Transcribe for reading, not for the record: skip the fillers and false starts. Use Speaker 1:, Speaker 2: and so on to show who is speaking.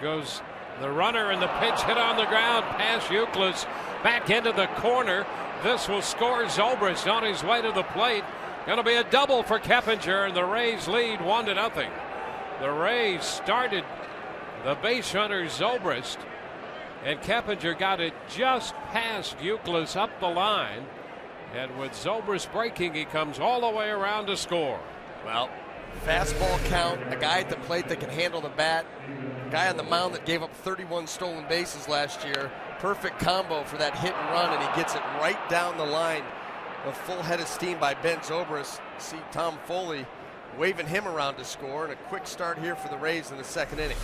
Speaker 1: goes the runner, and the pitch hit on the ground past Euclid, back into the corner. This will score Zobrist on his way to the plate. Going to be a double for Keppinger, and the Rays lead 1-0. The Rays started the base runner Zobrist, and Keppinger got it just past Euclid up the line. And with Zobrist breaking, he comes all the way around to score.
Speaker 2: Well, fastball count, a guy at the plate that can handle the bat, a guy on the mound that gave up 31 stolen bases last year. Perfect combo for that hit and run, and he gets it right down the line. A full head of steam by Ben Zobrist. See Tom Foley waving him around to score, and a quick start here for the Rays in the second inning.